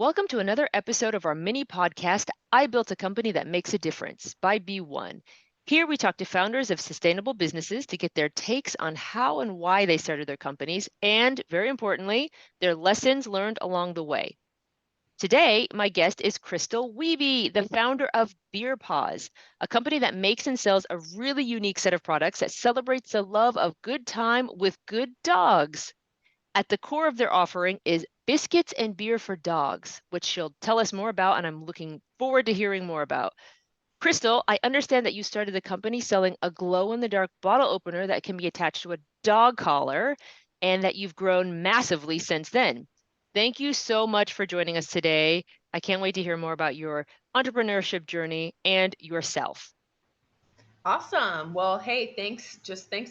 Welcome to another episode of our mini podcast, I Built a Company That Makes a Difference by B1. Here we talk to founders of sustainable businesses to get their takes on how and why they started their companies, and very importantly, their lessons learned along the way. Today, my guest is Crystal Wiebe, the founder of Beer Paws, a company that makes and sells a really unique set of products that celebrates the love of good time with good dogs. At the core of their offering is biscuits and beer for dogs, which she'll tell us more about, and I'm looking forward to hearing more about. Crystal, I understand that you started the company selling a glow-in-the-dark bottle opener that can be attached to a dog collar, and that you've grown massively since then. Thank you so much for joining us today. I can't wait to hear more about your entrepreneurship journey and yourself. Awesome. Well, hey, thanks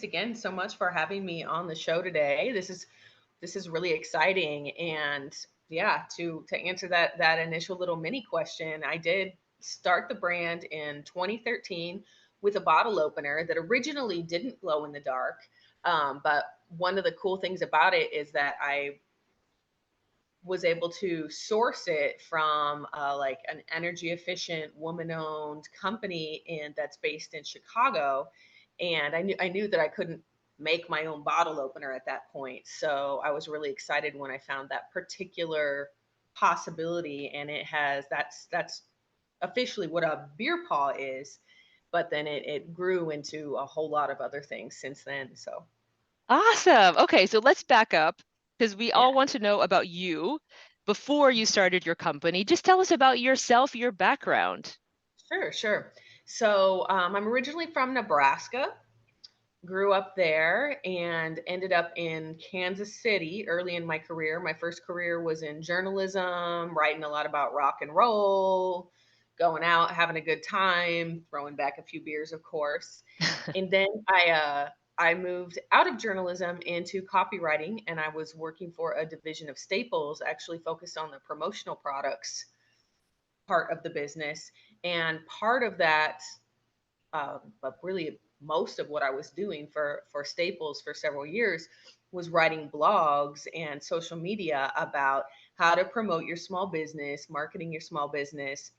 again so much for having me on the show today. This is really exciting, and yeah, to answer that initial little mini question, I did start the brand in 2013 with a bottle opener that originally didn't glow in the dark. But one of the cool things about it is that I was able to source it from like an energy efficient woman owned company that's based in Chicago, and I knew that I couldn't make my own bottle opener at that point, so I was really excited when I found that particular possibility. And that's officially what a beer paw is, but then it grew into a whole lot of other things since then. So Awesome. Okay, so let's back up because we yeah. all want to know about you before you started your company. Just tell us about yourself, your background. Sure. So I'm originally from Nebraska, grew up there, and ended up in Kansas City early in my career. My first career was in journalism, writing a lot about rock and roll, going out, having a good time, throwing back a few beers, of course. And then I moved out of journalism into copywriting, and I was working for a division of Staples, actually focused on the promotional products part of the business. And part of that, but really most of what I was doing for Staples for several years was writing blogs and social media about how to promote your small business, marketing your small business.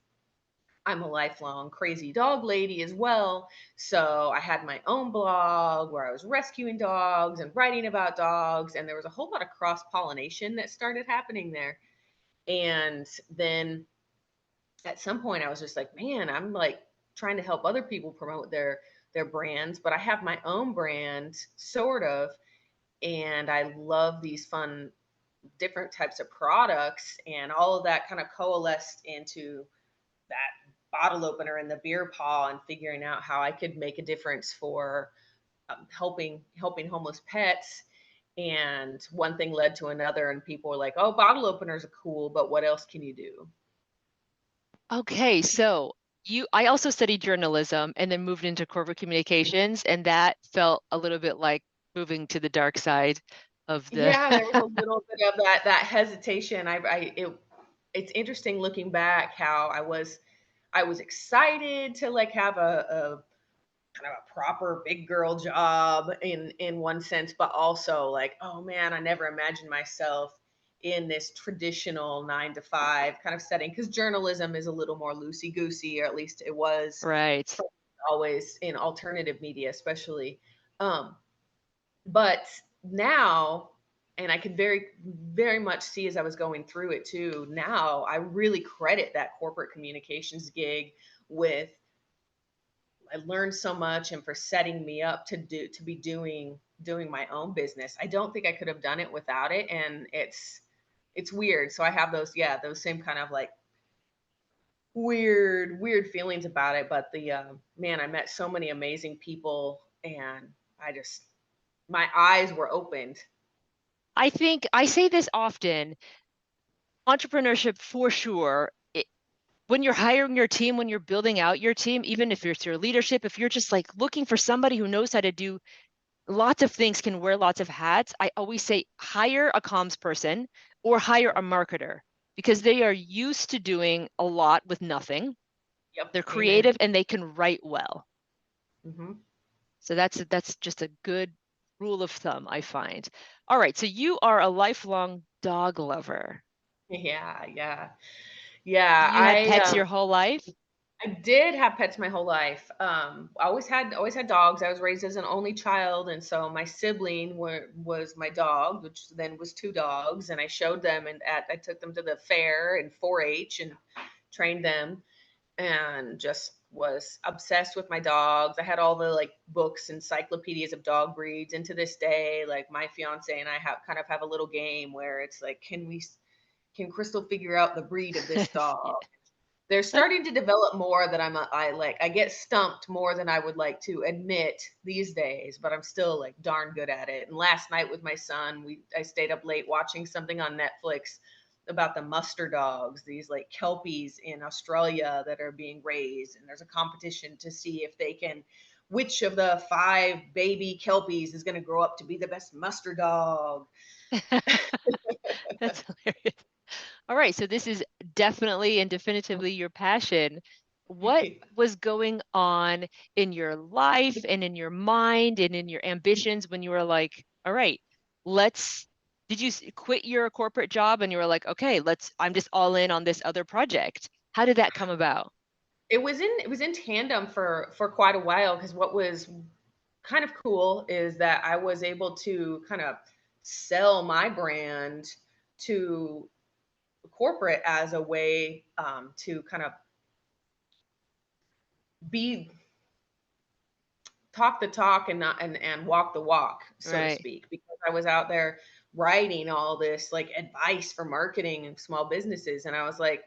I'm a lifelong crazy dog lady as well. So I had my own blog where I was rescuing dogs and writing about dogs. And there was a whole lot of cross pollination that started happening there. And then at some point I was just like, man, I'm like trying to help other people promote their brands, but I have my own brand sort of, and I love these fun different types of products, and all of that kind of coalesced into that bottle opener and the beer paw, and figuring out how I could make a difference for helping homeless pets. And one thing led to another, and people were like, oh, bottle openers are cool, but what else can you do? Okay, so I also studied journalism and then moved into corporate communications, and that felt a little bit like moving to the dark side of the. Yeah, there was a little bit of that hesitation. It's interesting looking back how I was excited to like have a kind of a proper big girl job in one sense, but also like, oh man, I never imagined myself in this traditional 9 to 5 kind of setting, because journalism is a little more loosey goosey, or at least it was Right. always in alternative media, especially. Um, but now, and I could very much see as I was going through it too, now I really credit that corporate communications gig with, I learned so much, and for setting me up to be doing my own business. I don't think I could have done it without it, and it's weird. So I have those same kind of like weird feelings about it. But the man, I met so many amazing people, and I just, my eyes were opened. I think I say this often, entrepreneurship for sure. When you're hiring your team, when you're building out your team, even if it's your leadership, if you're just like looking for somebody who knows how to do lots of things, can wear lots of hats, I always say hire a comms person or hire a marketer because they are used to doing a lot with nothing. Yep. They're Amen. creative and they can write well. Hmm. So that's just a good rule of thumb, I find. All right, so you are a lifelong dog lover. Yeah, yeah. Yeah, You had pets your whole life? I did have pets my whole life. I always had dogs. I was raised as an only child, and so my sibling was my dog, which then was two dogs, and I showed them and I took them to the fair and 4-H and trained them, and just was obsessed with my dogs. I had all the like books, encyclopedias of dog breeds, and to this day, like my fiance and I have a little game where it's like, can Crystal figure out the breed of this dog? They're starting to develop more that I get stumped more than I would like to admit these days, but I'm still like darn good at it. And last night with my son, I stayed up late watching something on Netflix about the muster dogs, these like kelpies in Australia that are being raised, and there's a competition to see if they can which of the 5 baby kelpies is going to grow up to be the best muster dog. That's hilarious. All right, so this is definitely and definitively your passion. What was going on in your life and in your mind and in your ambitions when you were like, all right, let's, did you quit your corporate job and you were like, okay, I'm just all in on this other project? How did that come about? It was in tandem for quite a while, because what was kind of cool is that I was able to kind of sell my brand to corporate as a way, to kind of be talk the talk and not and walk the walk, so to Right. speak, because I was out there writing all this like advice for marketing and small businesses, and I was like,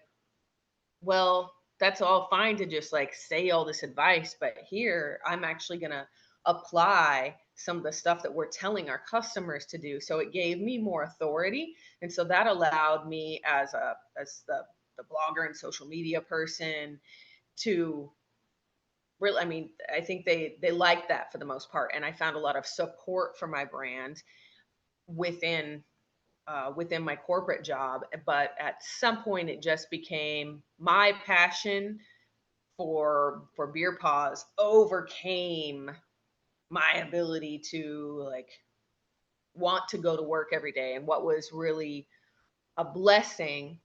well, that's all fine to just like say all this advice, but here I'm actually going to apply some of the stuff that we're telling our customers to do. So it gave me more authority, and so that allowed me as the blogger and social media person to really, I mean, I think they like that for the most part, and I found a lot of support for my brand within within my corporate job. But at some point, it just became my passion for Beer Paws overcame my ability to like want to go to work every day. And what was really a blessing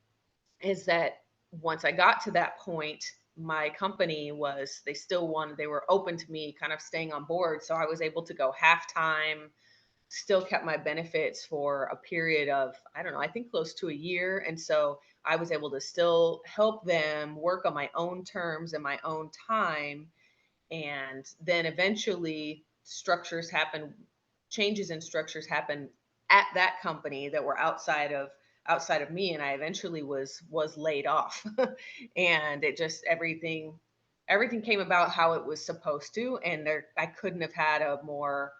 is that once I got to that point, my company was they were open to me kind of staying on board. So I was able to go half time, still kept my benefits for a period of, I don't know, I think close to a year. And so I was able to still help them work on my own terms and my own time. And then eventually changes in structures happen at that company that were outside of me, and I eventually was laid off. And it just everything came about how it was supposed to, and there I couldn't have had a more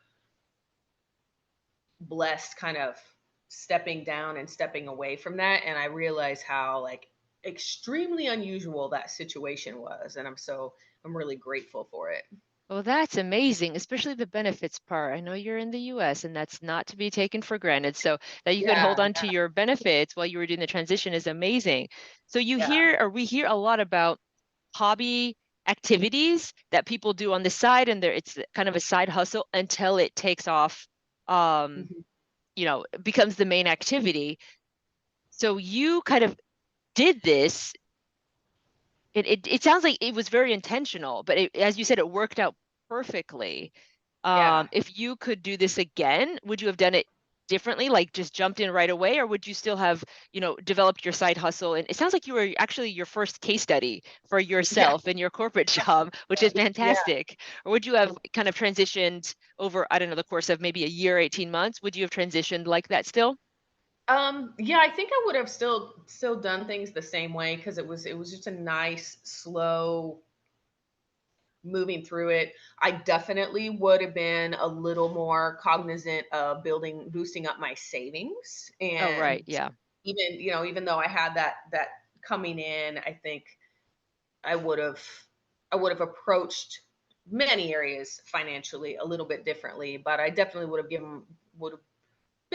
blessed kind of stepping down and stepping away from that. And I realized how like extremely unusual that situation was, and I'm really grateful for it. Well, that's amazing, especially the benefits part. I know you're in the US and that's not to be taken for granted. So that you could hold Yeah, on to your benefits while you were doing the transition is amazing. So you yeah. hear, or we hear a lot about hobby activities that people do on the side, and it's kind of a side hustle until it takes off, um, Mhm. becomes the main activity. So you kind of did this. It sounds like it was very intentional, but as you said, it worked out perfectly. Yeah. If you could do this again, would you have done it differently, like just jumped in right away, or would you still have, developed your side hustle? And it sounds like you were actually your first case study for Yeah. yourself in your corporate job, which is Yeah. fantastic. Or would you have kind of transitioned over, I don't know, the course of maybe a year, 18 months? Would you have transitioned like that still? Yeah, I think I would have still done things the same way, because it was just a nice, slow moving through it. I definitely would have been a little more cognizant of boosting up my savings. Oh, right. And Yeah. even though I had that coming in, I think I would have I would have approached many areas financially a little bit differently, but I definitely would have been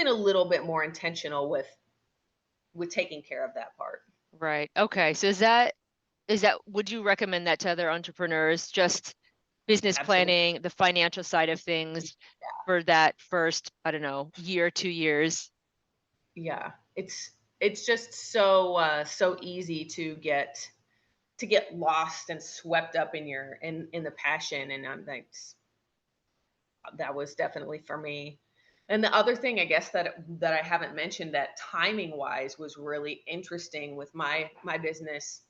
a little bit more intentional with taking care of that part. Right. Okay. So is that would you recommend that to other entrepreneurs, just business Absolutely. planning, the financial side of things for that first, I don't know, year, 2 years? Yeah. it's just so easy to get lost and swept up in in the passion, and that was definitely for me. And the other thing I guess that I haven't mentioned that timing wise was really interesting with my business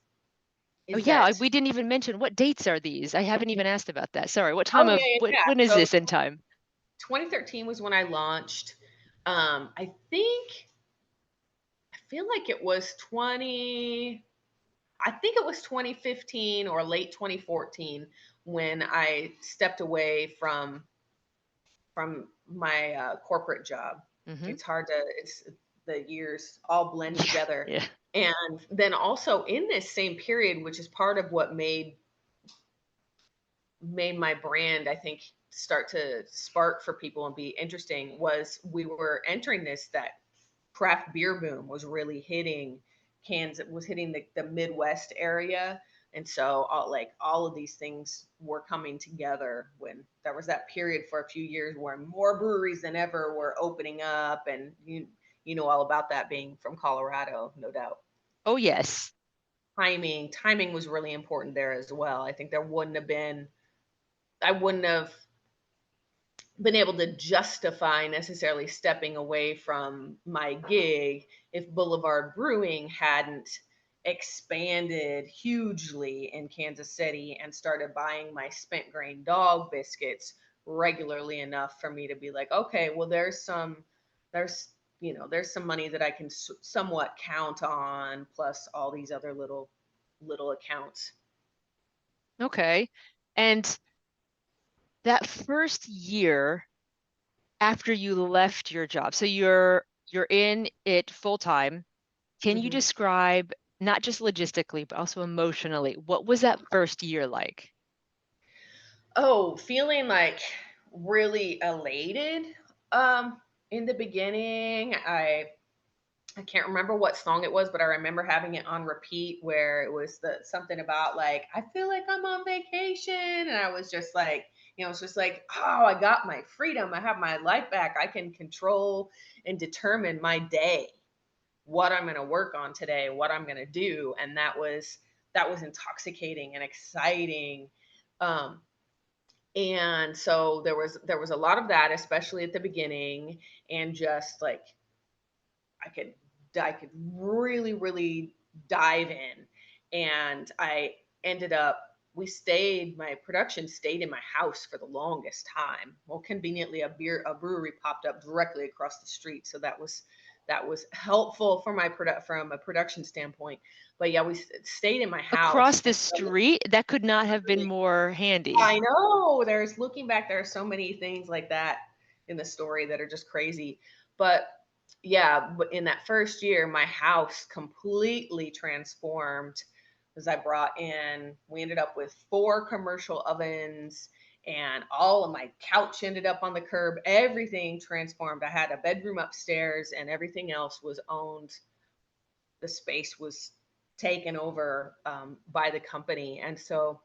Oh is yeah, that we didn't even mention what dates are these. I haven't even asked about that. Sorry. What time oh of yeah, yeah, yeah. when is So this in time? 2013 was when I launched. I feel like it was 20 I think it was 2015 or late 2014 when I stepped away from my corporate job. Mm-hmm. It's hard to it's the years all blend Yeah, together. yeah. And then also in this same period, which is part of what made my brand, I think, start to spark for people and be interesting, was we were entering this that craft beer boom was really hitting Kansas, was hitting the Midwest area. And so all of these things were coming together when there was that period for a few years where more breweries than ever were opening up. And you know all about that, being from Colorado, no doubt. Oh yes. Timing was really important there as well. I think there wouldn't have been I wouldn't have been able to justify necessarily stepping away from my gig if Boulevard Brewing hadn't expanded hugely in Kansas City and started buying my spent grain dog biscuits regularly enough for me to be like, okay, well, there's, there's some money that I can somewhat count on, plus all these other little accounts. Okay. And that first year after you left your job, so you're in it full time. Can you Mhm. describe not just logistically, but also emotionally, what was that first year like? Oh, feeling like really elated. In the beginning, I can't remember what song it was, but I remember having it on repeat where it was the something about like I feel like I'm on vacation, and I was just like, it's just like, oh, I got my freedom. I have my life back. I can control and determine my day, what I'm going to work on today, what I'm going to do, and that was intoxicating and exciting. Um, and so there was a lot of that, especially at the beginning, and just like i could I could really dive in. And I ended up we stayed my production stayed in my house for the longest time. Well, conveniently, a brewery popped up directly across the street, so that was helpful for from a production standpoint. But yeah, we stayed in my Across house. the And so street, that could not have been more handy. I know, there's looking back, there are so many things like that in the story that are just crazy. But yeah, but in that first year, my house completely transformed as we ended up with 4 commercial ovens, and all of my couch ended up on the curb. Everything transformed. I had a bedroom upstairs, and everything else was owned. The space was taken over by the company. And so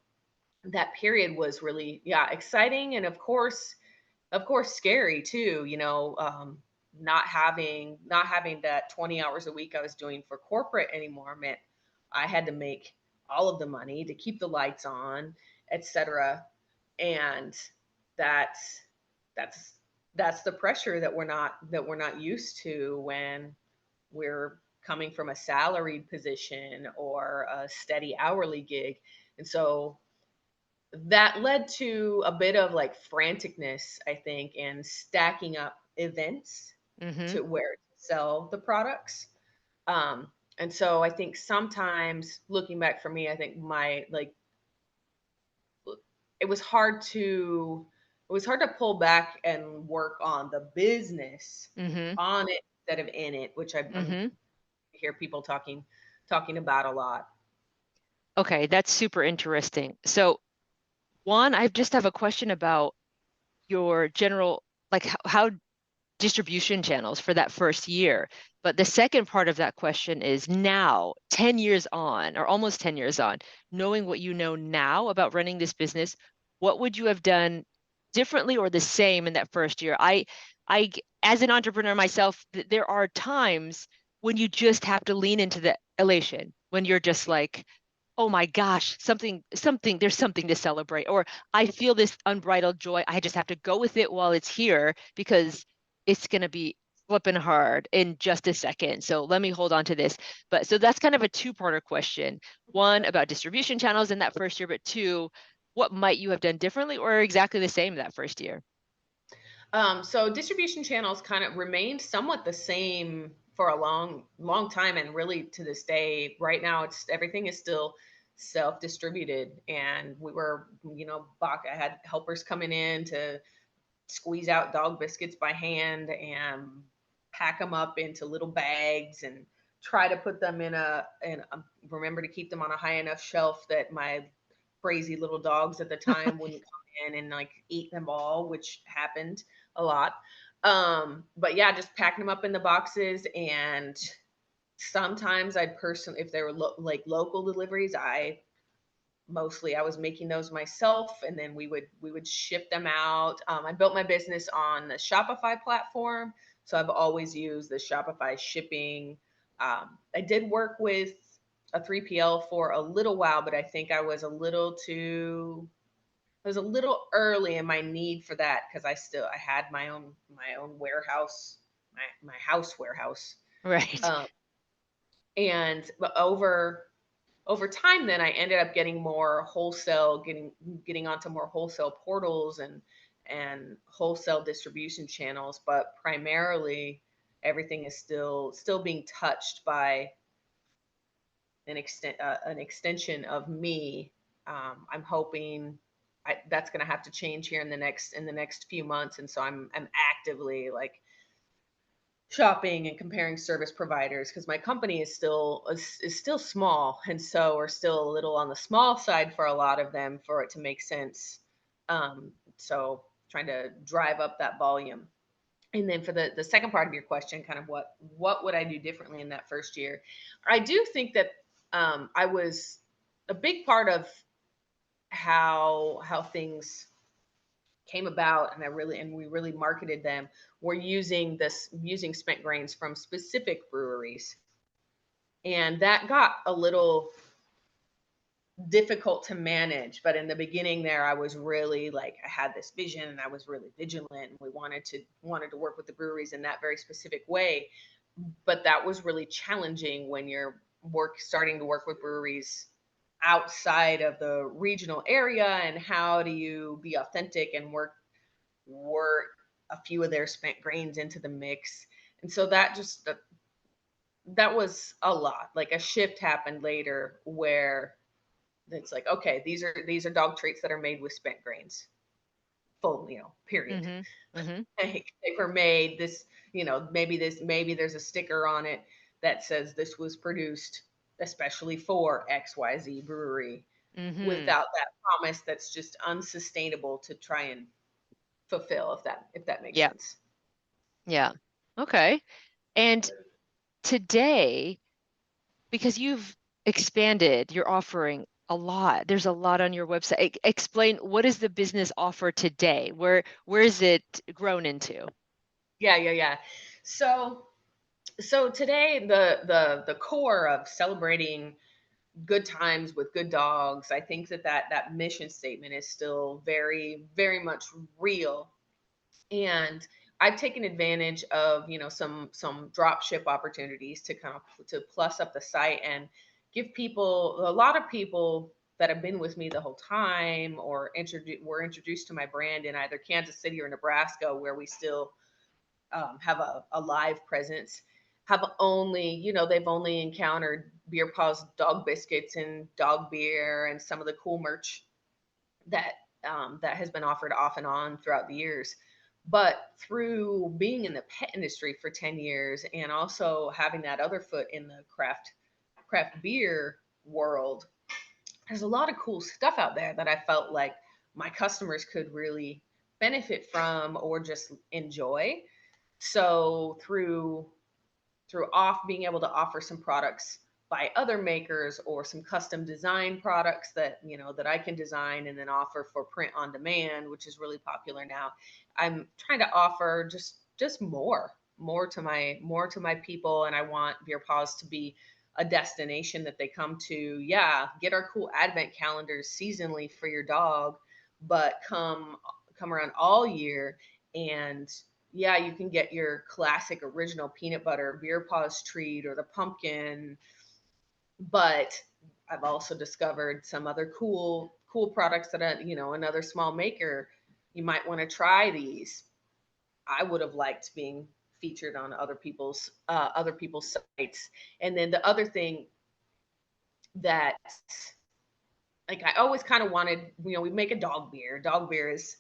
that period was really, yeah, exciting, and of course scary too, not having that 20 hours a week I was doing for corporate anymore meant I had to make all of the money to keep the lights on, etc. And that's that's that's the pressure that we're not used to when we're coming from a salaried position or a steady hourly gig. And so that led to a bit of like franticness, I think, and stacking up events Hmm. to where to sell the products. And so I think sometimes looking back for me, I think my like it was hard to it was hard to pull back and work on the business Hmm. on it instead of in it, which I'm Hmm. hear people talking about a lot. Okay, that's super interesting. So, one, I just have a question about your general, like how distribution channels for that first year. But the second part of that question is now, 10 years on, or almost 10 years on, knowing what you know now about running this business, what would you have done differently or the same in that first year? As an entrepreneur myself, there are times when you just have to lean into the elation, when you're just like, oh my gosh, there's something to celebrate, or I feel this unbridled joy. I just have to go with it while it's here because it's going to be flipping hard in just a second. So let me hold on to this. But so that's kind of a two-parter question. One, about distribution channels in that first year, but two, what might you have done differently or exactly the same that first year? So distribution channels kind of remained somewhat the same for a long time, and really to this day. Right now, it's everything is still self-distributed, and we were, I had helpers coming in to squeeze out dog biscuits by hand and pack them up into little bags and try to put them in a remember to keep them on a high enough shelf that my crazy little dogs at the time wouldn't come in and like eat them all, which happened a lot. But yeah, just packing them up in the boxes. And sometimes I'd if they were like local deliveries, I was making those myself, and then we would ship them out. I built my business on the Shopify platform, so I've always used the Shopify shipping. I did work with a 3PL for a little while, but I think I was a little early in my need for that, because I had my own warehouse, my house warehouse. Right. um, and but over time, then I ended up getting more wholesale, getting onto more wholesale portals and wholesale distribution channels. But primarily, everything is still being touched by an extension of me. I'm hoping that's going to have to change here in the next few months, and so I'm actively like shopping and comparing service providers, because my company is still small, and so we're still a little on the small side for a lot of them for it to make sense. So trying to drive up that volume. And then for the second part of your question, kind of what would I do differently in that first year? I do think that I was a big part of how things came about, and we really marketed them. We're using spent grains from specific breweries, and that got a little difficult to manage. But in the beginning there, I was really like, I had this vision and I was really vigilant, and we wanted to work with the breweries in that very specific way. But that was really challenging when you're starting to work with breweries outside of the regional area, and how do you be authentic and work a few of their spent grains into the mix. And so that was a lot. Like, a shift happened later where it's like, okay, these are dog treats that are made with spent grains, full, period. Mm-hmm. Mm-hmm. They were made this, maybe there's a sticker on it that says this was produced especially for XYZ brewery, Mm-hmm. without that promise that's just unsustainable to try and fulfill, if that makes Yeah. sense. Yeah. Okay. And today, because you've expanded your offering a lot, there's a lot on your website. Explain, what is the business offer today? Where is it grown into? Yeah, yeah, yeah. So so today, the core of celebrating good times with good dogs, I think that mission statement is still very, very much real. And I've taken advantage of, some drop ship opportunities to kind of to plus up the site and give people, a lot of people that have been with me the whole time, or were introduced to my brand in either Kansas City or Nebraska, where we still have a live presence, have only, they've only encountered Beer Paws dog biscuits and dog beer and some of the cool merch that that has been offered off and on throughout the years. But through being in the pet industry for 10 years, and also having that other foot in the craft beer world, there's a lot of cool stuff out there that I felt like my customers could really benefit from or just enjoy. So through off being able to offer some products by other makers, or some custom design products that I can design and then offer for print on demand, which is really popular now. I'm trying to offer just more to my people, and I want Beer Paws to be a destination that they come to. Yeah, get our cool advent calendars seasonally for your dog, but come around all year. And yeah, you can get your classic original peanut butter Beer Paws treat or the pumpkin, but I've also discovered some other cool products that another small maker, you might want to try these. I would have liked being featured on other people's sites. And then the other thing that, like, I always kind of wanted, we make a dog beer. Dog beer is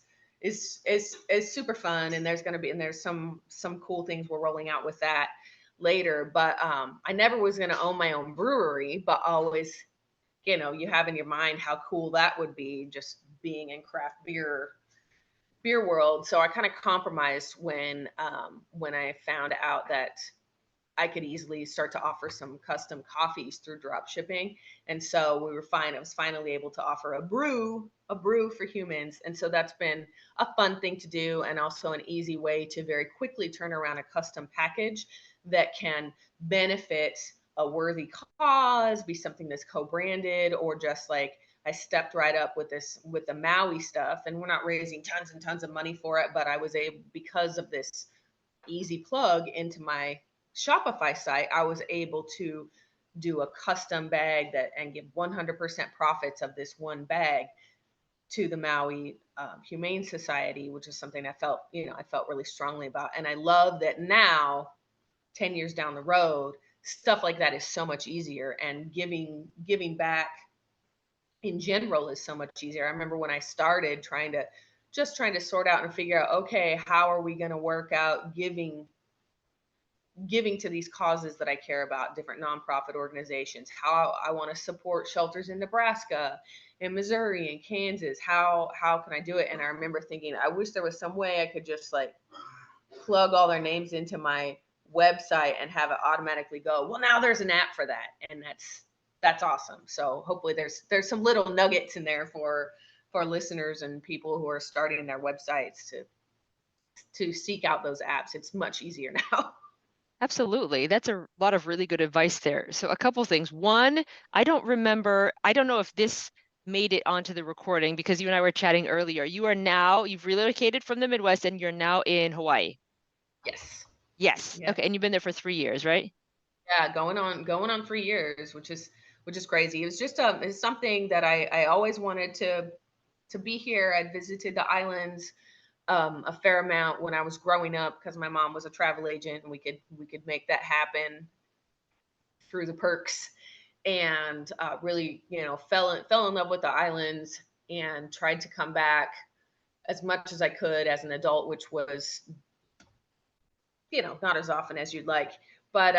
super fun, and there's some cool things we're rolling out with that later. But I never was going to own my own brewery, but always, you have in your mind how cool that would be, just being in craft beer world. So I kind of compromised when I found out that I could easily start to offer some custom coffees through drop shipping. And so I was finally able to offer a brew for humans. And so that's been a fun thing to do, and also an easy way to very quickly turn around a custom package that can benefit a worthy cause, be something that's co-branded, or just like, I stepped right up with the Maui stuff, and we're not raising tons and tons of money for it, but I was able, because of this easy plug into my Shopify site, I was able to do a custom bag and give 100% profits of this one bag to the Maui Humane Society, which is something I felt really strongly about. And I love that now, 10 years down the road, stuff like that is so much easier, and giving back in general is so much easier. I remember when I started trying to sort out and figure out, okay, how are we going to work out giving to these causes that I care about, different nonprofit organizations, how I want to support shelters in Nebraska, in Missouri, and Kansas. How can I do it? And I remember thinking, I wish there was some way I could just like plug all their names into my website and have it automatically go, well, now there's an app for that. And that's awesome. So hopefully there's some little nuggets in there for listeners and people who are starting their websites to seek out those apps. It's much easier now. Absolutely. That's a lot of really good advice there. So a couple things. One, I don't know if this made it onto the recording, because you and I were chatting earlier. You've relocated from the Midwest and you're now in Hawaii. Yes. Yes. Yeah. Okay. And you've been there for 3 years, right? Yeah, going on 3 years, which is crazy. It was just it's something that I always wanted to be here. I'd visited the islands a fair amount when I was growing up, because my mom was a travel agent, and we could make that happen through the perks. And really, fell in love with the islands, and tried to come back as much as I could as an adult, which was, not as often as you'd like. But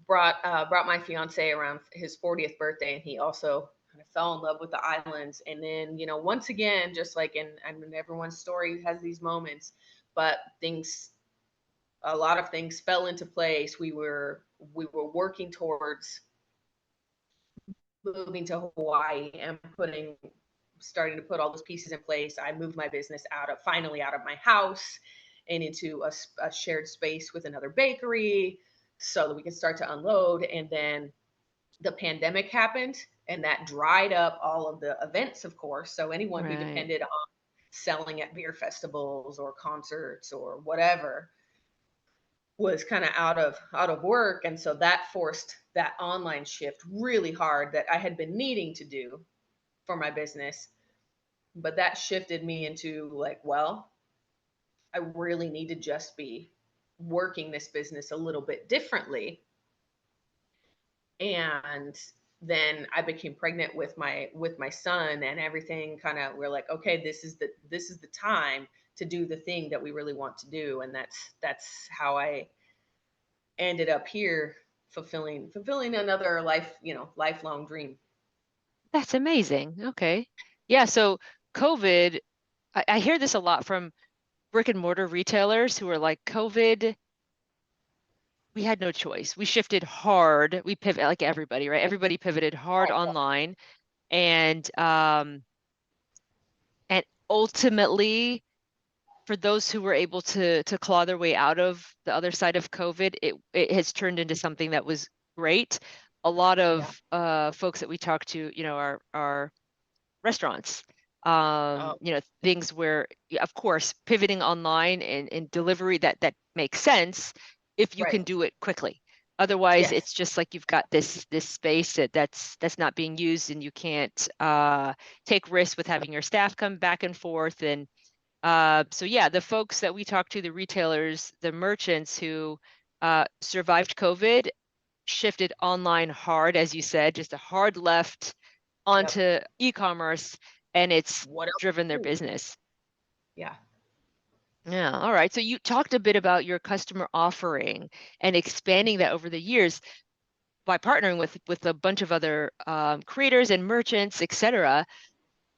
brought my fiance around his 40th birthday, and he also kind of fell in love with the islands. And then, once again, just like I mean, everyone's story has these moments, but a lot of things fell into place. We were working towards moving to Hawaii and starting to put all those pieces in place. I moved my business finally out of my house and into a shared space with another bakery, so that we could start to unload. And then the pandemic happened, and that dried up all of the events, of course. So anyone who Right. depended on selling at beer festivals or concerts or whatever was kind of out of work. And so that forced that online shift really hard that I had been needing to do for my business. But that shifted me into like, well, I really need to just be working this business a little bit differently. And then I became pregnant with my son, and everything kind of, we're like, okay, this is the time to do the thing that we really want to do. And that's how I ended up here, fulfilling another lifelong dream. That's amazing. Okay. Yeah. So COVID, I hear this a lot from brick and mortar retailers who are like, COVID, we had no choice. We shifted hard. We pivot like everybody, right? Everybody pivoted hard online. And and ultimately for those who were able to claw their way out of the other side of COVID, it has turned into something that was great. A lot Yeah. of folks that we talk to, are restaurants. Oh, Things where, of course, pivoting online and delivery, that makes sense if you right. can do it quickly. Otherwise, Yes. it's just like you've got this space that's not being used, and you can't take risks with having your staff come back and forth. And so yeah, the folks that we talk to, the retailers, the merchants who survived COVID, shifted online hard, as you said, just a hard left Yep. onto e-commerce, and it's What else driven to their do? business. Yeah. Yeah, all right. So you talked a bit about your customer offering and expanding that over the years by partnering with a bunch of other creators and merchants, etc.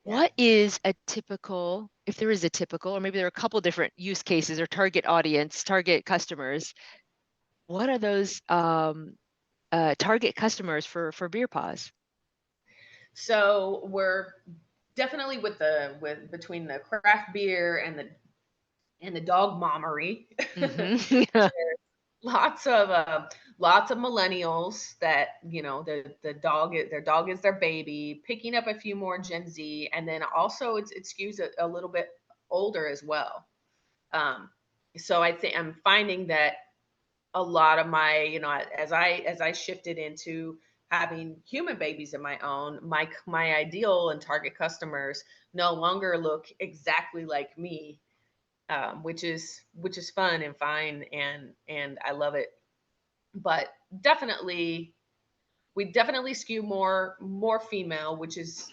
Yeah. What is a typical, if there is a typical, or maybe there are a couple different use cases or target audience, target customers? What are those target customers for Beer Paws? So we're definitely with between the craft beer and the dog mommery. Mm-hmm. lots of lots of millennials that the dog their dog is their baby, picking up a few more Gen Z, and then also it skews a little bit older as well. Um, so I think I'm finding that a lot of my, as I shifted into having human babies of my own, my ideal and target customers no longer look exactly like me, which is fun and fine, and I love it. But definitely, we definitely skew more female, which is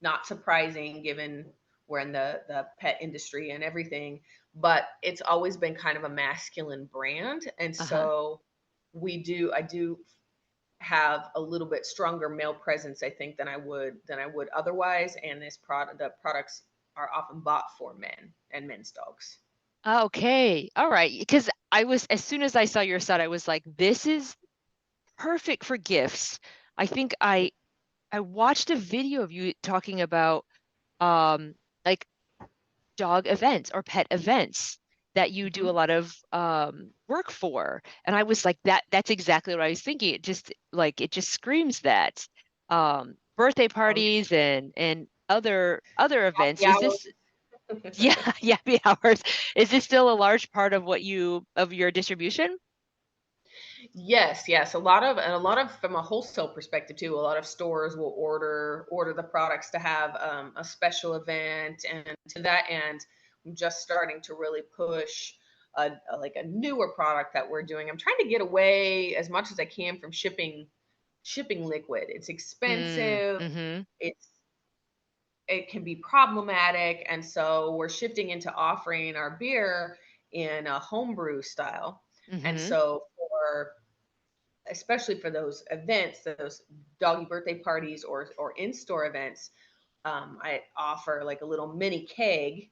not surprising given we're in the pet industry and everything. But it's always been kind of a masculine brand, and Uh-huh. so I do have a little bit stronger male presence, I think, than I would otherwise. And the products are often bought for men and men's dogs. Okay. All right. Because as soon as I saw your set, I was like, this is perfect for gifts. I think I watched a video of you talking about um like dog events or pet events that you do a Mhm. lot of work for. And I was like, that's exactly what I was thinking. It just screams that. Birthday Oh, parties and other events. yeah. Is Happy this, yeah, yeah, happy hours. Is this still a large part of your distribution? Yes, yes. A lot of from a wholesale perspective too. A lot of stores will order the products to have a special event, and to that end, I'm just starting to really push like a newer product that we're doing. I'm trying to get away as much as I can from shipping liquid. It's Mm, expensive. mm-hmm, It's it can be problematic, and so we're shifting into offering our beer in a homebrew style. And mm-hmm. so for especially for those events, those doggy birthday parties or in-store events, I offer like a little mini keg,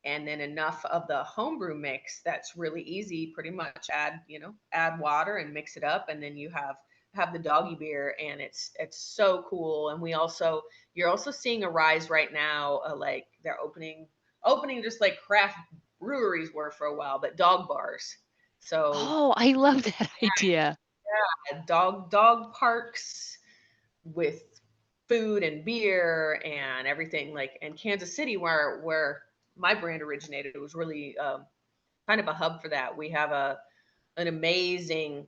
and then enough of the homebrew mix that's really easy. Pretty much add water and mix it up, and then you have the doggy beer, and it's so cool. And you're also seeing a rise right now, like they're opening just like craft breweries were for a while, but dog bars. So Oh, I love that idea. dog parks with food and beer and everything, like in Kansas City where my brand originated. It was really kind of a hub for that. We have an amazing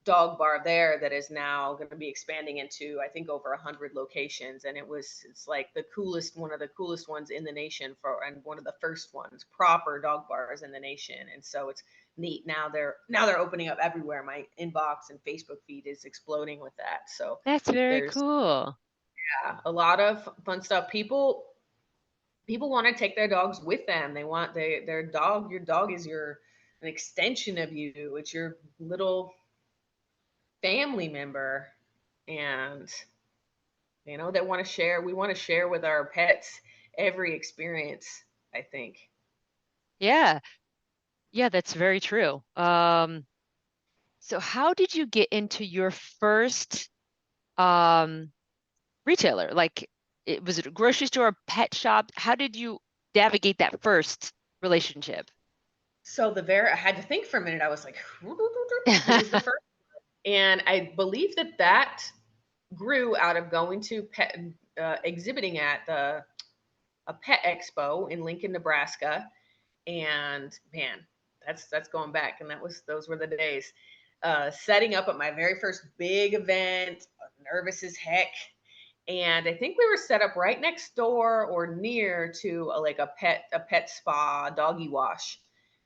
dog bar there that is now going to be expanding into, I think, over 100 locations, and it's like the coolest one of the coolest ones in the nation, and one of the first ones proper dog bars in the nation. And so it's neat. Now they're opening up everywhere. My inbox and Facebook feed is exploding with that. So That's very there's cool. a lot of fun stuff. People want to take their dogs with them. They want their dog. Your dog is an extension of you. It's your little family member, and they want to share. We want to share with our pets every experience, I think. Yeah. Yeah, that's very true. So how did you get into your first um retailer? Like, was it a grocery store, a pet shop? How did you navigate that first? relationship? So I had to think for a minute. I was like, who was the first? And I believe that grew out of going to pet exhibiting at a pet expo in Lincoln, Nebraska. And man, that's going back, and those were the days. Setting up at my very first big event, nervous as heck. And I think we were set up right next door or near to like a pet spa, doggy wash.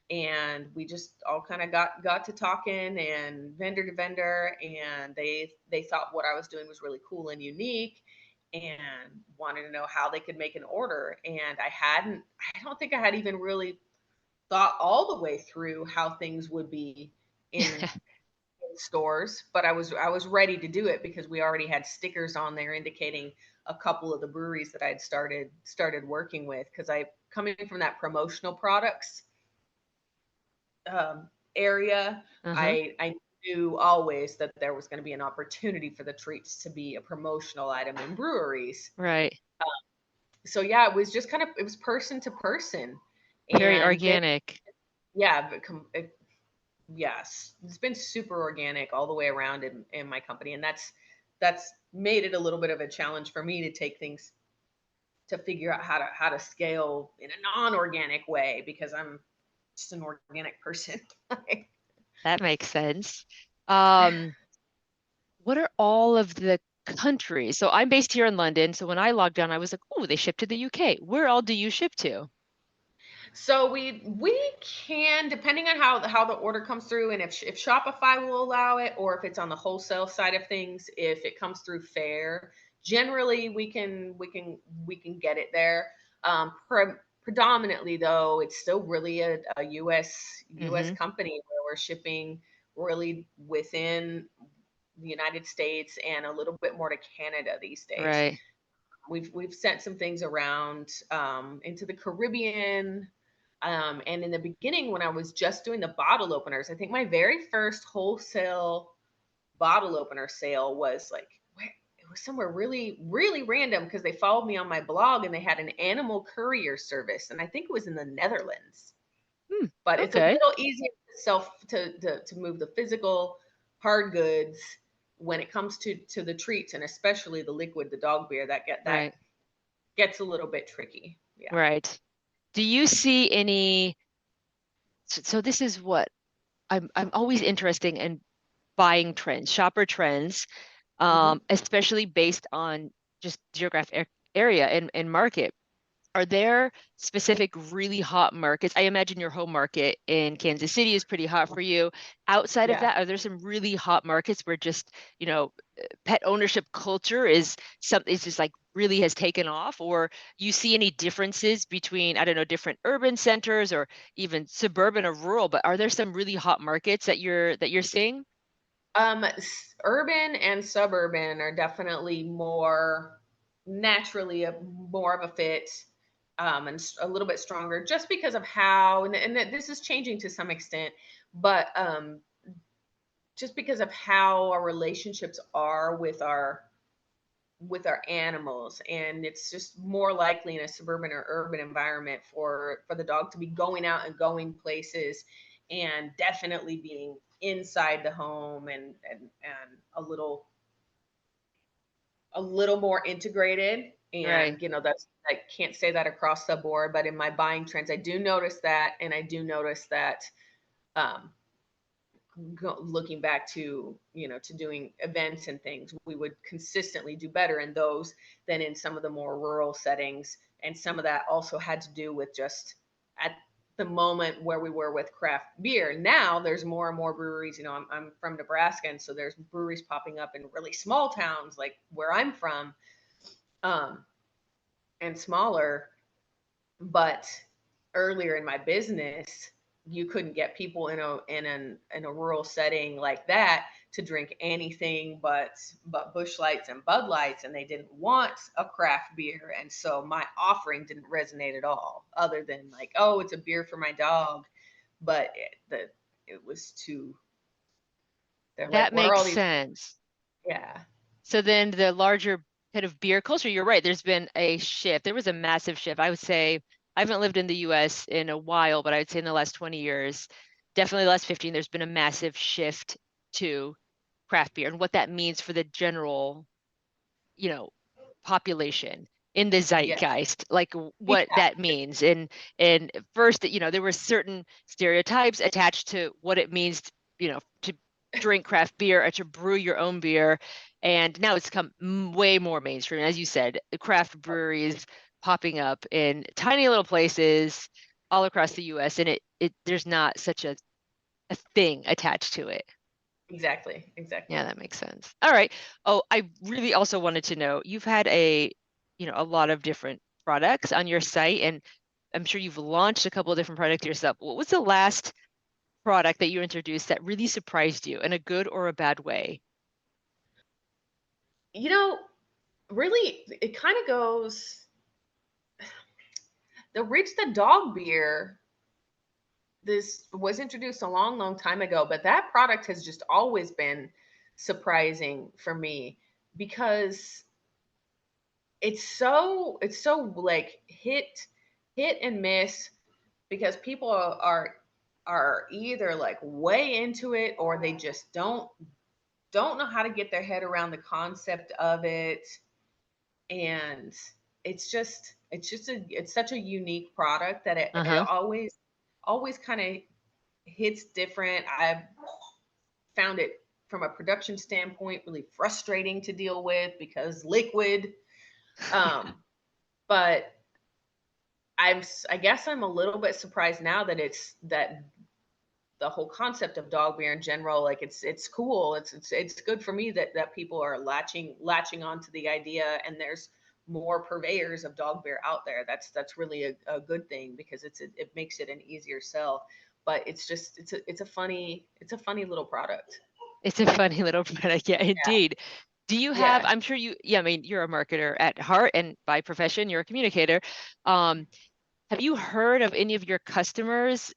And we just all kind of got to talking and vendor to vendor, and they thought what I was doing was really cool and unique, and wanted to know how they could make an order. And I don't think I had even really thought all the way through how things would be in stores, but I was ready to do it because we already had stickers on there indicating a couple of the breweries that I'd started working with, because I coming from that promotional products area, Uh-huh. I knew always that there was going to be an opportunity for the treats to be a promotional item in breweries. Right. So yeah, it was person to person, Very and then organic. yeah, yes, it's been super organic all the way around in my company, and that's made it a little bit of a challenge for me to take things to figure out how to scale in a non-organic way, because I'm just an organic person. That makes sense. Um, what are all of the countries? So I'm based here in London. So when I logged on, I was like, oh, they ship to the UK. Where all do you ship to? So we can, depending on how the order comes through, and if Shopify will allow it, or if it's on the wholesale side of things, if it comes through fair, generally we can get it there. Predominantly though, it's still really a US Hmm. company, where we're shipping really within the United States and a little bit more to Canada these days. Right. We've sent some things around into the Caribbean. And in the beginning, when I was just doing the bottle openers, I think my very first wholesale bottle opener sale was like, it was somewhere really, really random, because they followed me on my blog and they had an animal courier service. And I think it was in the Netherlands. Hmm. But it's a Okay. little easier to move the physical hard goods when it comes to the treats, and especially the liquid, the dog beer, that Right. gets a little bit tricky. Yeah. Right. Do you see any? So this is what I'm always interested in buying trends, shopper trends, Hmm. especially based on just geographic area and market. Are there specific really hot markets? I imagine your home market in Kansas City is pretty hot for you. Outside of Yeah. that, are there some really hot markets where just, pet ownership culture is something is just like really has taken off, or you see any differences between, I don't know, different urban centers or even suburban or rural, but are there some really hot markets that you're seeing? Urban and suburban are definitely more naturally more of a fit, and a little bit stronger, just because of how, and that this is changing to some extent, but just because of how our relationships are with our animals, and it's just more likely in a suburban or urban environment for the dog to be going out and going places, and definitely being inside the home, and a little more integrated. Right. And that's, I can't say that across the board, but in my buying trends I do notice that, and I do notice that, um, looking back to doing events and things, we would consistently do better in those than in some of the more rural settings. And some of that also had to do with just at the moment where we were with craft beer. Now there's more and more breweries. I'm from Nebraska, and so there's breweries popping up in really small towns like where I'm from, um, and smaller. But earlier in my business, you couldn't get people in a rural setting like that to drink anything but Busch Lights and Bud Lights, and they didn't want a craft beer, and so my offering didn't resonate at all, other than like, oh, it's a beer for my dog. But it was too. They're like, That where are makes all these? sense. Yeah. So then the larger kind of beer culture, you're right, there's been a shift. There was a massive shift. I would say I haven't lived in the US in a while, but I would say in the last 20 years, definitely the last 15, there's been a massive shift to craft beer and what that means for the general, you know, population in the Yes. zeitgeist, like Yeah. what that means. And first, there were certain stereotypes attached to what it means to drink craft beer or to brew your own beer. And now it's come way more mainstream. As you said, craft breweries popping up in tiny little places all across the US, and it there's not such a thing attached to it. Exactly. Yeah, Exactly. that makes sense. All right. Oh, I really also wanted to know, you've had a lot of different products on your site, and I'm sure you've launched a couple of different products yourself. What was the last product that you introduced that really surprised you in a good or a bad way? You know, really, it kind of goes the dog beer. This was introduced a long, long time ago, but that product has just always been surprising for me because it's so like hit and miss because people are either like way into it or they just don't know how to get their head around the concept of it. And it's such a unique product that it Uh-huh. always kind of hits different. I've found it from a production standpoint really frustrating to deal with because liquid. But I guess I'm a little bit surprised now that that the whole concept of dog beer in general, like it's cool. It's good for me that people are latching onto the idea, and there's more purveyors of dog beer out there. That's really a good thing because it makes it an easier sell. But it's a funny little product. It's a funny little product. Yeah, indeed. Do you have, Yeah. I'm sure yeah, I mean, you're a marketer at heart and by profession, you're a communicator. Um, have you heard of any of your customers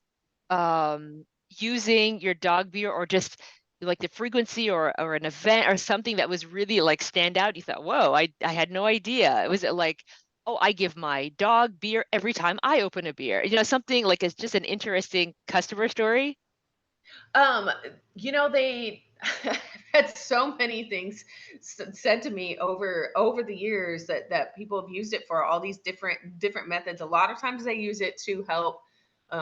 using your dog beer, or just like the frequency, or an event or something that was really like stand out? You thought, whoa, I had no idea. It was like, oh, I give my dog beer every time I open a beer. Something like it's just an interesting customer story. Um, they I've had so many things said to me over the years that people have used it for all these different methods. A lot of times they use it to help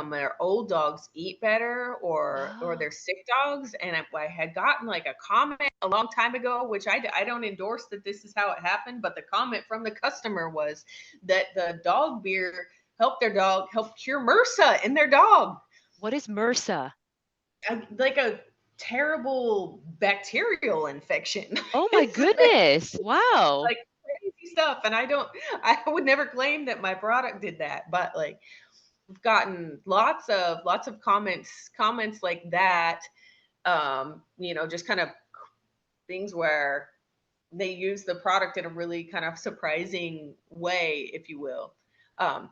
their old dogs eat better or Oh, their sick dogs. And I had gotten like a comment a long time ago, which I don't endorse that this is how it happened, but the comment from the customer was that the dog beer help cure MRSA in their dog. what is MRSA? Like a terrible bacterial infection. Oh my It's goodness. Wow. like crazy stuff. And I would never claim that my product did that, but like we've gotten lots of comments like that. Just kind of things where they use the product in a really kind of surprising way, if you will. Um,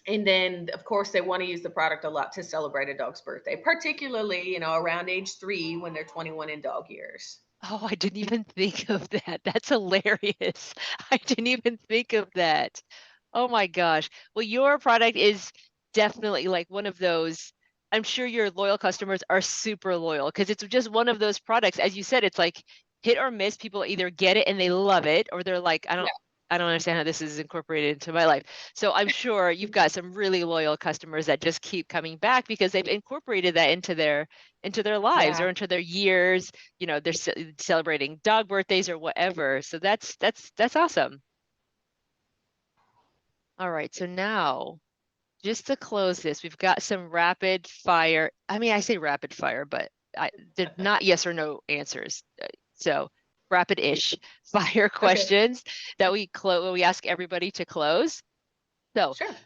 and then of course they want to use the product a lot to celebrate a dog's birthday, particularly around age 3 when they're 21 in dog years. Oh, I didn't even think of that. That's hilarious. I didn't even think of that. Oh my gosh. Well, your product is definitely like one of those. I'm sure your loyal customers are super loyal because it's just one of those products. As you said, it's like hit or miss. People either get it and they love it, or they're like, I don't understand how this is incorporated into my life. So I'm sure you've got some really loyal customers that just keep coming back because they've incorporated that into their lives Yeah. or into their years. They're celebrating dog birthdays or whatever. So that's awesome. All right, so now just to close this, we've got some rapid fire. I mean, I say rapid fire, but they're not yes or no answers. So rapid-ish fire Okay. questions that we ask everybody to close. So, Sure.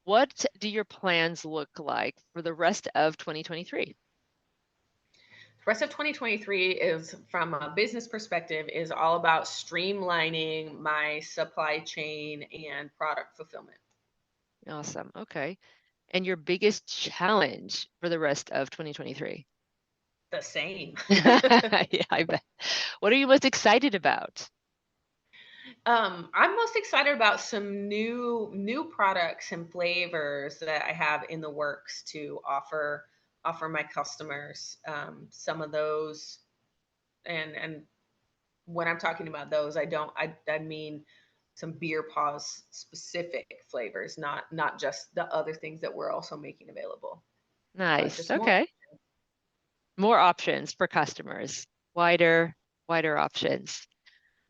what do your plans look like for the rest of 2023? The rest of 2023 is from a business perspective is all about streamlining my supply chain and product fulfillment. Awesome. Okay. And your biggest challenge for the rest of 2023? The same. Yeah, I bet. What are you most excited about? I'm most excited about some new products and flavors that I have in the works to offer my customers. Some of those, and when I'm talking about those, I mean some Beer Paws specific flavors, not just the other things that we're also making available, but Nice. just more. Okay. More options for customers. Wider, wider options.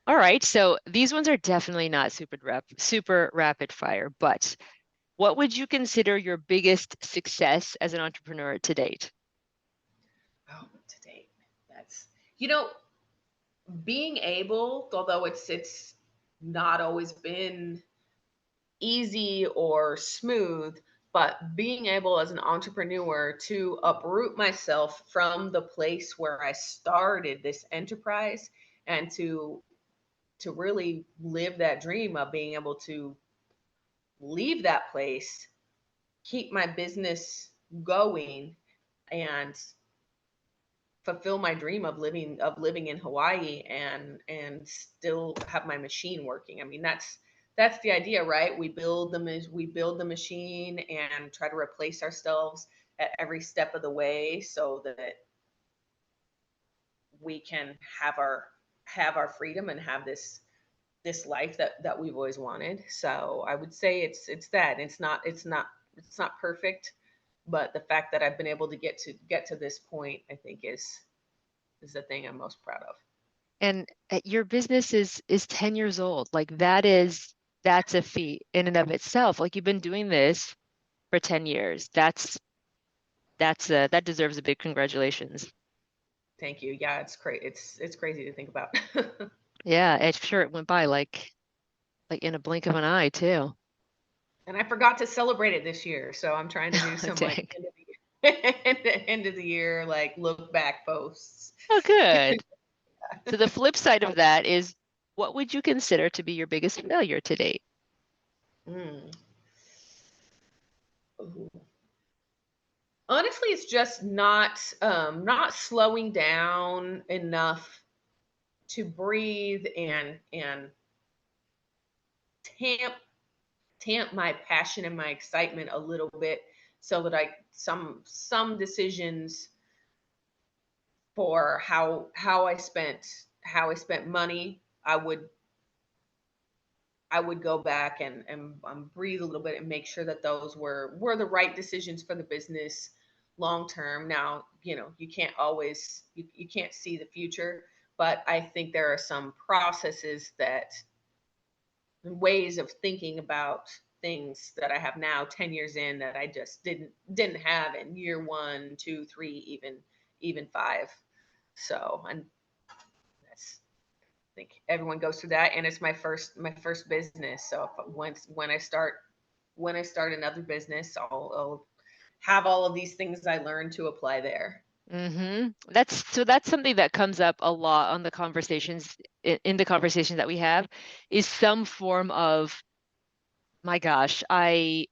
All right. So these ones are definitely not super rapid fire, but what would you consider your biggest success as an entrepreneur to date? Oh, to date, that's you know being able, although it's not always been easy or smooth, but being able as an entrepreneur to uproot myself from the place where I started this enterprise and to really live that dream of being able to leave that place, keep my business going, and fulfill my dream of living in Hawaii and still have my machine working. I mean, that's the idea, right? We build the machine and try to replace ourselves at every step of the way so that we can have our freedom and have this life that we've always wanted. So I would say it's that. It's not perfect, but the fact that I've been able to get to this point, I think is the thing I'm most proud of. And your business is 10 years old. Like that's a feat in and of itself. Like you've been doing this for 10 years. That deserves a big congratulations. Thank you. Yeah, it's crazy to think about. Yeah, I'm sure it went by like in a blink of an eye too. And I forgot to celebrate it this year, so I'm trying to do some like Dang. end of the year, end of the year like look back posts. Oh, good. So the flip side of that is what would you consider to be your biggest failure to date? Mm. Honestly, it's just not slowing down enough to breathe and tamp tamp my passion and my excitement a little bit so that I some decisions for how I spent money, I would go back and breathe a little bit and make sure that those were the right decisions for the business long term. Now, you can't always you can't see the future, but I think there are some processes that ways of thinking about things that I have now 10 years in that I just didn't have in year one, two, three, even five. So, and that's I think everyone goes through that, and it's my first business. So when I start another business, I'll have all of these things I learned to apply there. That's something that comes up a lot on the conversations in the conversations that we have is some form of, my gosh, I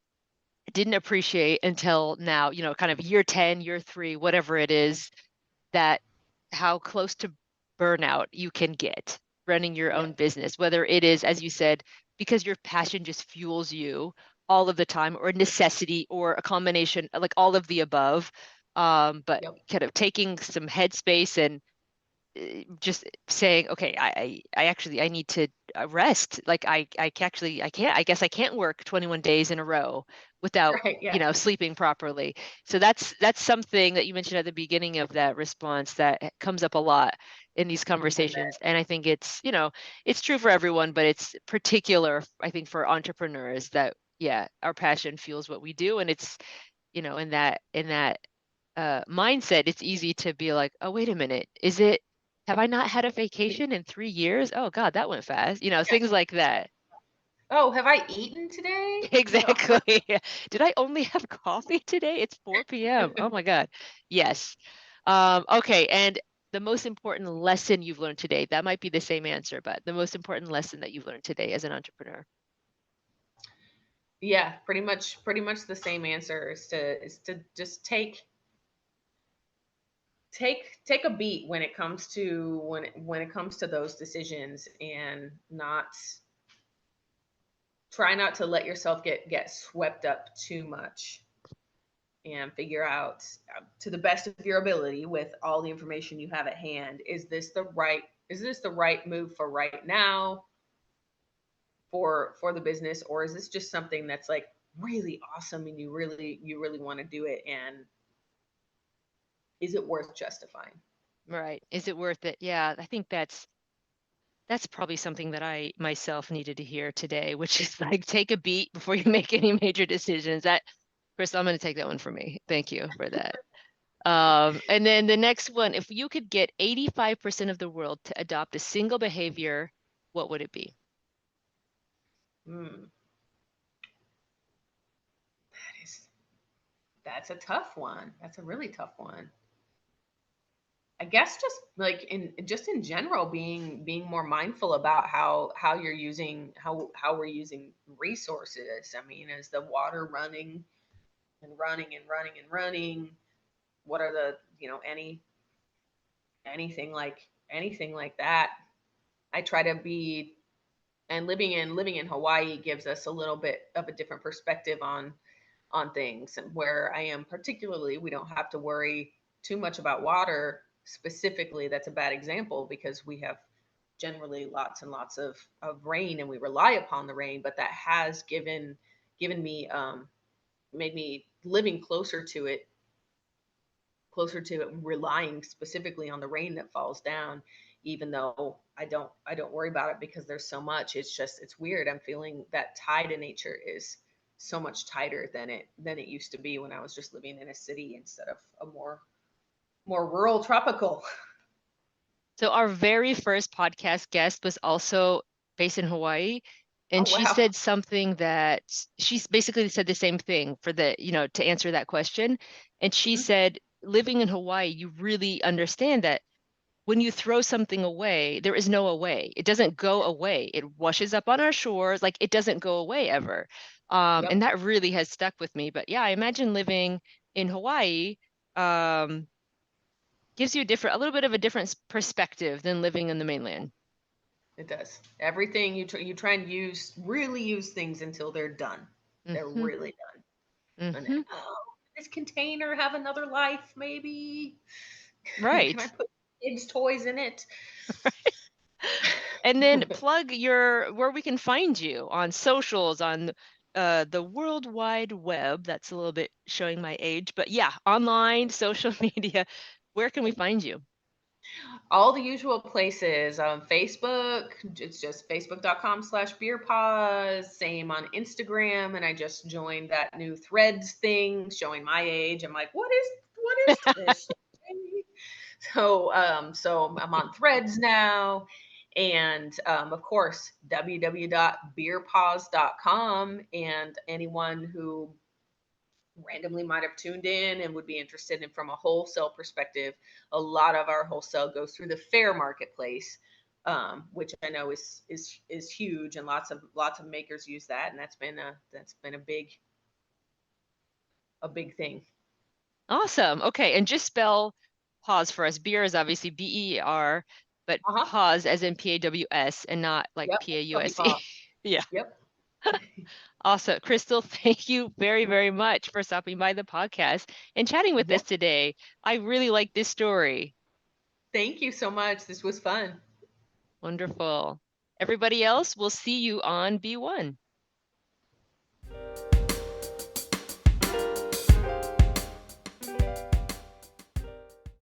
didn't appreciate until now, kind of year 10, year 3, whatever it is, that how close to burnout you can get running your Yeah. own business, whether it is, as you said, because your passion just fuels you all of the time, or necessity, or a combination, like all of the above. But Yep. kind of taking some headspace and just saying, okay, I actually I need to rest. Like I can't, I guess I can't work 21 days in a row without, Right. Yeah. sleeping properly. So that's something that you mentioned at the beginning of that response that comes up a lot in these I bet. conversations. And I think it's true for everyone, but it's particular, I think, for entrepreneurs that, yeah, our passion fuels what we do. And it's, in that mindset, it's easy to be like, oh, wait a minute, have I not had a vacation in 3 years? Oh God, that went fast. Yeah. Things like that. Oh, have I eaten today? Exactly. Did I only have coffee today? It's 4 p.m. Oh my God. Yes. Okay. And the most important lesson you've learned today, that might be the same answer, but the most important lesson that you've learned today as an entrepreneur. Yeah, pretty much the same answer is to just take a beat when it comes to those decisions and try not to let yourself get swept up too much, and figure out, to the best of your ability with all the information you have at hand, is this the right move for right now, for the business, or is this just something that's like really awesome and you really want to do it, and is it worth justifying? Right. Is it worth it? Yeah, I think that's probably something that I myself needed to hear today, which is like take a beat before you make any major decisions. That, Chris, I'm going to take that one for me. Thank you for that. And then the next one, if you could get 85% of the world to adopt a single behavior, what would it be? Hmm, that is that's a tough one. That's a really tough one. I guess just like in general, being more mindful about how you're using, how we're using resources. I mean, is the water running and running and running and running? What are the, anything like that? I try to be, and living in Hawaii gives us a little bit of a different perspective on things. And where I am particularly, we don't have to worry too much about water specifically. That's a bad example because we have generally lots and lots of rain, and we rely upon the rain, but that has given me, made me living closer to it, relying specifically on the rain that falls down, even though I don't worry about it because there's so much. It's weird. I'm feeling that tie to nature is so much tighter than it used to be when I was just living in a city instead of a more rural tropical. So our very first podcast guest was also based in Hawaii, Oh and she wow. said something that she's basically said the same thing for to answer that question. And she Mhm. said, living in Hawaii, you really understand that when you throw something away, there is no away. It doesn't go away. It washes up on our shores, like it doesn't go away ever. And Yep, that really has stuck with me. But yeah, I imagine living in Hawaii, um, gives you a little bit of a different perspective than living in the mainland. it does. Everything you try and really use things until they're done. They're Hmm. really done. And then, Hmm. oh, this container have another life, maybe? Can I Right. put kids' toys in it? And then plug your where we can find you on socials, on the World Wide Web. That's a little bit showing my age, but yeah, online, social media. Where can we find you? All the usual places. Facebook, it's just facebook.com/beer paws. Same on Instagram. And I just joined that new threads thing showing my age. I'm like, what is this? So I'm on threads now. And of course, www.beerpaws.com. And anyone who randomly might have tuned in and would be interested in, from a wholesale perspective, a lot of our wholesale goes through the fair marketplace, which I know is huge, and lots of makers use that, and that's been a big thing. Awesome. Okay, and just spell pause for us. Beer is obviously BER, but Uh-huh. pause as in PAWS and not like Yep. Puppy PAUSE. paw. Yeah. Yep. Awesome. Crystal, thank you very, very much for stopping by the podcast and chatting with us Yep. today. I really like this story. Thank you so much. This was fun. Wonderful. Everybody else, we'll see you on B1.